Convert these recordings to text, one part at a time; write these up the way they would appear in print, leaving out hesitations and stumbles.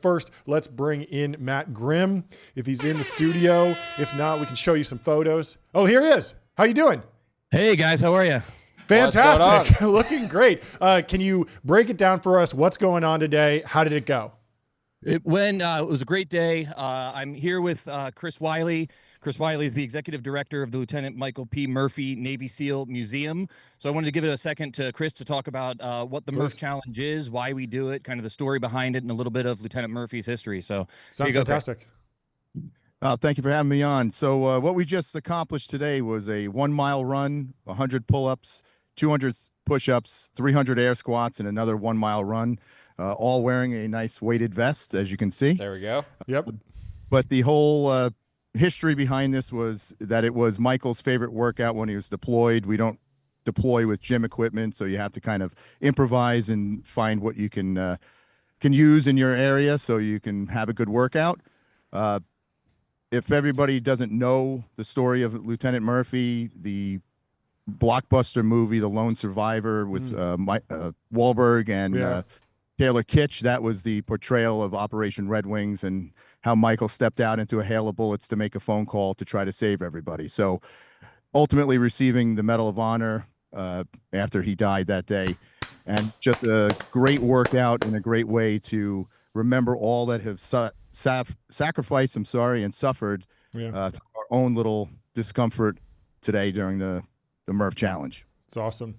first, let's bring in Matt Grimm if he's in the studio. If not, we can show you some photos. Oh, here he is. How you doing? Hey guys, how are you? Fantastic. Looking great. Can you break it down for us? What's going on today? How did it go? It was a great day. I'm here with Chris Wiley. Chris Wiley is the executive director of the Lieutenant Michael P. Murphy Navy SEAL Museum. So I wanted to give it a second to Chris to talk about what the Murph Challenge is, why we do it, kind of the story behind it, and a little bit of Lieutenant Murphy's history. So sounds fantastic. Thank you for having me on. So what we just accomplished today was a 1 mile run, 100 pull-ups, 200 push-ups, 300 air squats, and another 1 mile run, all wearing a nice weighted vest, as you can see. There we go. Yep. But the whole history behind this was that it was Michael's favorite workout when he was deployed. We don't deploy with gym equipment, so you have to kind of improvise and find what you can use in your area so you can have a good workout. If everybody doesn't know the story of Lieutenant Murphy, the blockbuster movie, The Lone Survivor with Wahlberg and Taylor Kitsch, that was the portrayal of Operation Red Wings and how Michael stepped out into a hail of bullets to make a phone call to try to save everybody. So ultimately receiving the Medal of Honor after he died that day. And just a great workout and a great way to remember all that have sacrificed, and suffered our own little discomfort today during the Murph Challenge. It's awesome.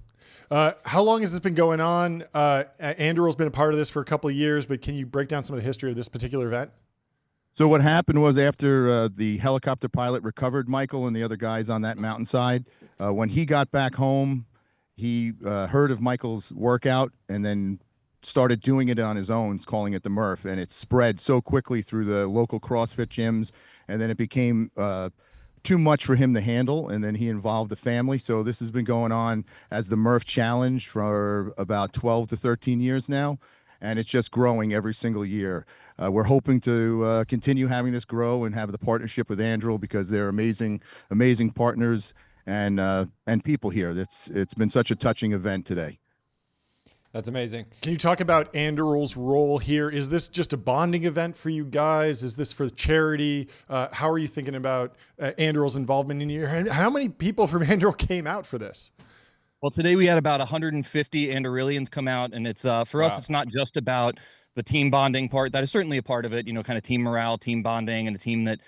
How long has this been going on? Anduril's been a part of this for a couple of years, but can you break down some of the history of this particular event? So what happened was after the helicopter pilot recovered Michael and the other guys on that mountainside, when he got back home, he heard of Michael's workout and then started doing it on his own, calling it the Murph, and it spread so quickly through the local CrossFit gyms, and then it became too much for him to handle, and then he involved the family. So this has been going on as the Murph Challenge for about 12 to 13 years now, and it's just growing every single year. We're hoping to continue having this grow and have the partnership with Anduril because they're amazing partners and people here. It's been such a touching event today. That's amazing. Can you talk about Anduril's role here? Is this just a bonding event for you guys? Is this for charity? How are you thinking about Anduril's involvement in here? And how many people from Anduril came out for this? Well, today we had about 150 Andurilians come out, and it's for us, it's not just about the team bonding part. That is certainly a part of it, kind of team morale, team bonding, and a team that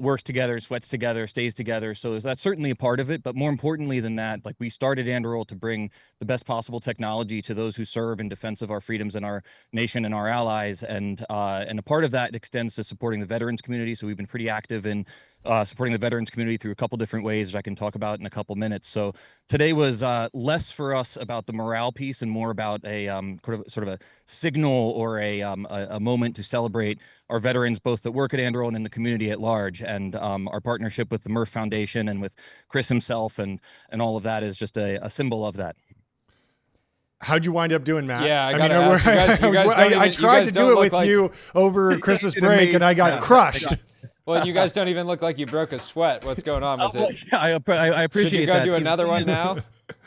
works together, sweats together, stays together. So that's certainly a part of it. But more importantly than that, like we started Anduril to bring the best possible technology to those who serve in defense of our freedoms and our nation and our allies. And a part of that extends to supporting the veterans community. So we've been pretty active in supporting the veterans community through a couple different ways that I can talk about in a couple minutes. So today was less for us about the morale piece and more about a sort of a signal or a moment to celebrate our veterans, both that work at Anduril and in the community at large. And our partnership with the Murph Foundation and with Chris himself and all of that is just a symbol of that. How'd you wind up doing, Matt? Yeah, I tried to do it with you over Christmas break, and I got crushed. Well, you guys don't even look like you broke a sweat. What's going on? I appreciate Should you go that. do another one now?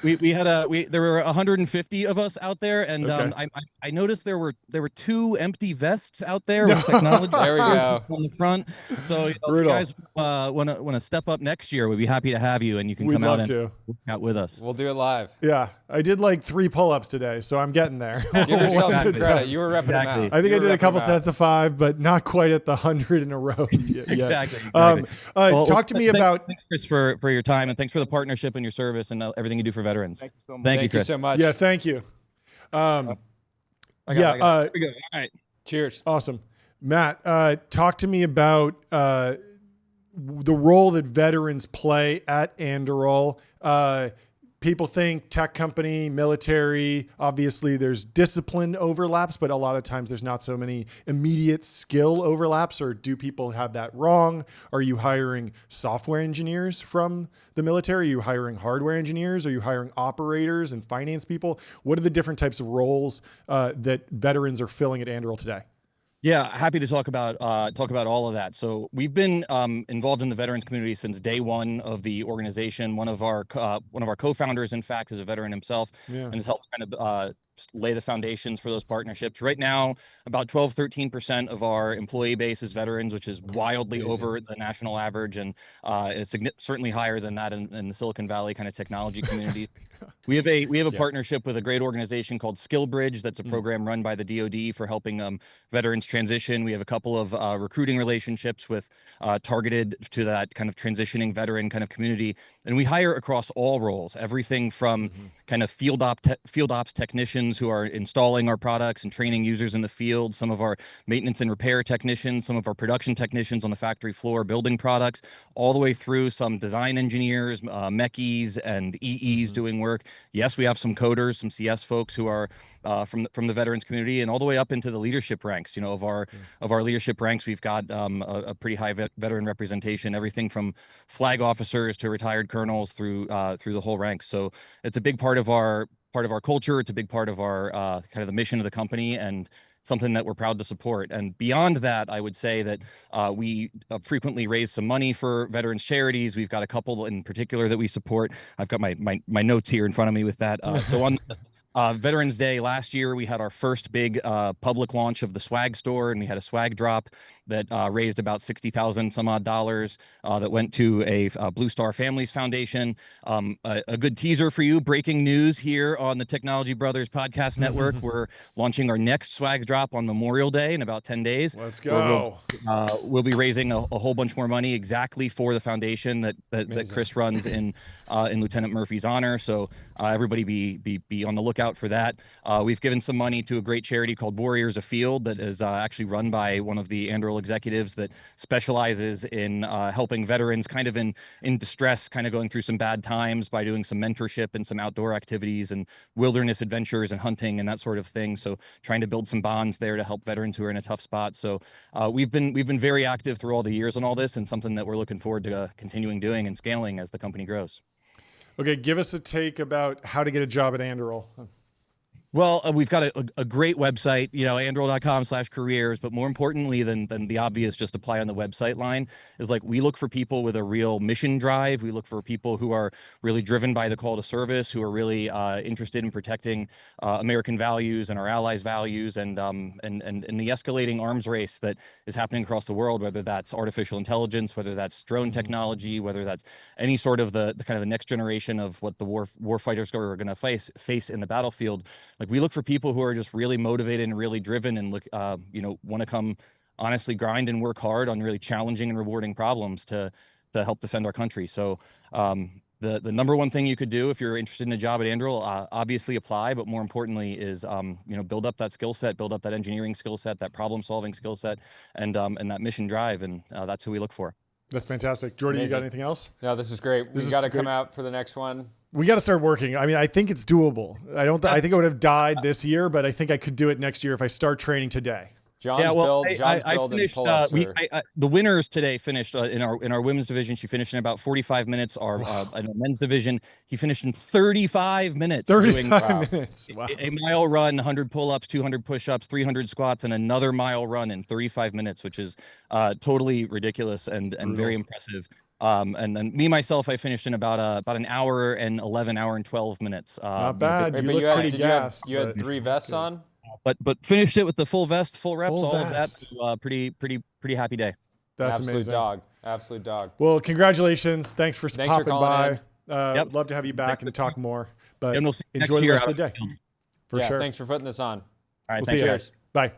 There were 150 of us out there, and I noticed there were 2 empty vests out there with technology. There we go on the front. So if you guys want to step up next year, we'd be happy to have you, and you can come out and work out with us. We'll do it live. Yeah, I did like 3 pull-ups today, so I'm getting there. Give yourself some credit. You were repping them out. I think I did a couple sets of 5, but not quite at the 100 in a row yet. Exactly. Talk to me about. Thanks, Chris, for your time, and thanks for the partnership and your service and everything you do for veterans. Thank you so much. Thank you, Chris. so much. Yeah, thank you. Here we go. All right. Cheers. Awesome. Matt, talk to me about the role that veterans play at Anduril. People think tech company, military, obviously there's discipline overlaps, but a lot of times there's not so many immediate skill overlaps. Or do people have that wrong? Are you hiring software engineers from the military? Are you hiring hardware engineers? Are you hiring operators and finance people? What are the different types of roles that veterans are filling at Anduril today? Yeah, happy to talk about all of that. So we've been involved in the veterans community since day one of the organization. One of our co-founders, in fact, is a veteran himself, and has helped kind of lay the foundations for those partnerships. Right now, about 12-13% of our employee base is veterans, which is wildly over the national average, and it's certainly higher than that in the Silicon Valley kind of technology community. We have a partnership with a great organization called SkillBridge. That's a program run by the DoD for helping veterans transition. We have a couple of recruiting relationships with targeted to that kind of transitioning veteran kind of community, and we hire across all roles, everything from kind of field ops technicians who are installing our products and training users in the field, some of our maintenance and repair technicians, some of our production technicians on the factory floor building products, all the way through some design engineers, mechies and EEs doing work. Yes, we have some coders, some CS folks who are from the veterans community, and all the way up into the leadership ranks. Of our leadership ranks, we've got a pretty high veteran representation, everything from flag officers to retired colonels through the whole ranks. So it's a big part of our culture. It's a big part of our kind of the mission of the company, and something that we're proud to support. And beyond that, I would say that we frequently raise some money for veterans charities. We've got a couple in particular that we support. I've got my notes here in front of me with that. So on Veterans Day last year, we had our first big public launch of the swag store, and we had a swag drop that raised about $60,000 some odd dollars that went to a Blue Star Families Foundation. A good teaser for you, breaking news here on the Technology Brothers Podcast Network. We're launching our next swag drop on Memorial Day in about 10 days. Let's go. We'll be raising a whole bunch more money exactly for the foundation that Chris runs in Lieutenant Murphy's honor. So everybody be on the lookout for that. We've given some money to a great charity called Warriors Afield that is actually run by one of the Anduril executives that specializes in helping veterans kind of in distress, kind of going through some bad times by doing some mentorship and some outdoor activities and wilderness adventures and hunting and that sort of thing. So trying to build some bonds there to help veterans who are in a tough spot. So we've been very active through all the years on all this, and something that we're looking forward to continuing doing and scaling as the company grows. Okay, give us a take about how to get a job at Anduril. Well, we've got a great website, anduril.com/careers, but more importantly than the obvious just apply on the website line is like we look for people with a real mission drive. We look for people who are really driven by the call to service, who are really interested in protecting American values and our allies' values, and the escalating arms race that is happening across the world, whether that's artificial intelligence, whether that's drone technology, whether that's any sort of the kind of the next generation of what the war fighters are going to face in the battlefield. Like we look for people who are just really motivated and really driven and want to come honestly grind and work hard on really challenging and rewarding problems to help defend our country. So the number one thing you could do if you're interested in a job at Anduril, obviously apply, but more importantly is build up that skill set, build up that engineering skill set, that problem solving skill set, and that mission drive, and that's who we look for. That's fantastic. Jordan, Amazing. You got anything else? No, this is great. We got to come out for the next one. We got to start working. I mean, I think it's doable. I think I would have died this year, but I think I could do it next year if I start training today. John's build finished, the winners today finished in our women's division. She finished in about 45 minutes. Our in the men's division, he finished in 35 minutes. 35 minutes. Wow. A mile run, 100 pull-ups, 200 push-ups, 300 squats, and another mile run in 35 minutes, which is totally ridiculous and very impressive. And then myself, I finished in about an hour and 12 minutes. Not bad. Wait, you but look pretty gassed. You had 3 vests on? But finished it with the full vest, full reps, full all vest. of that. Pretty happy day. That's Absolute amazing. Absolute dog. Well, congratulations. Thanks for popping by. Yep. Love to have you back and talk more. But And we'll see you enjoy next the year rest of the out day. in the field. For sure. Thanks for putting this on. All right, We'll see you. Cheers. Bye.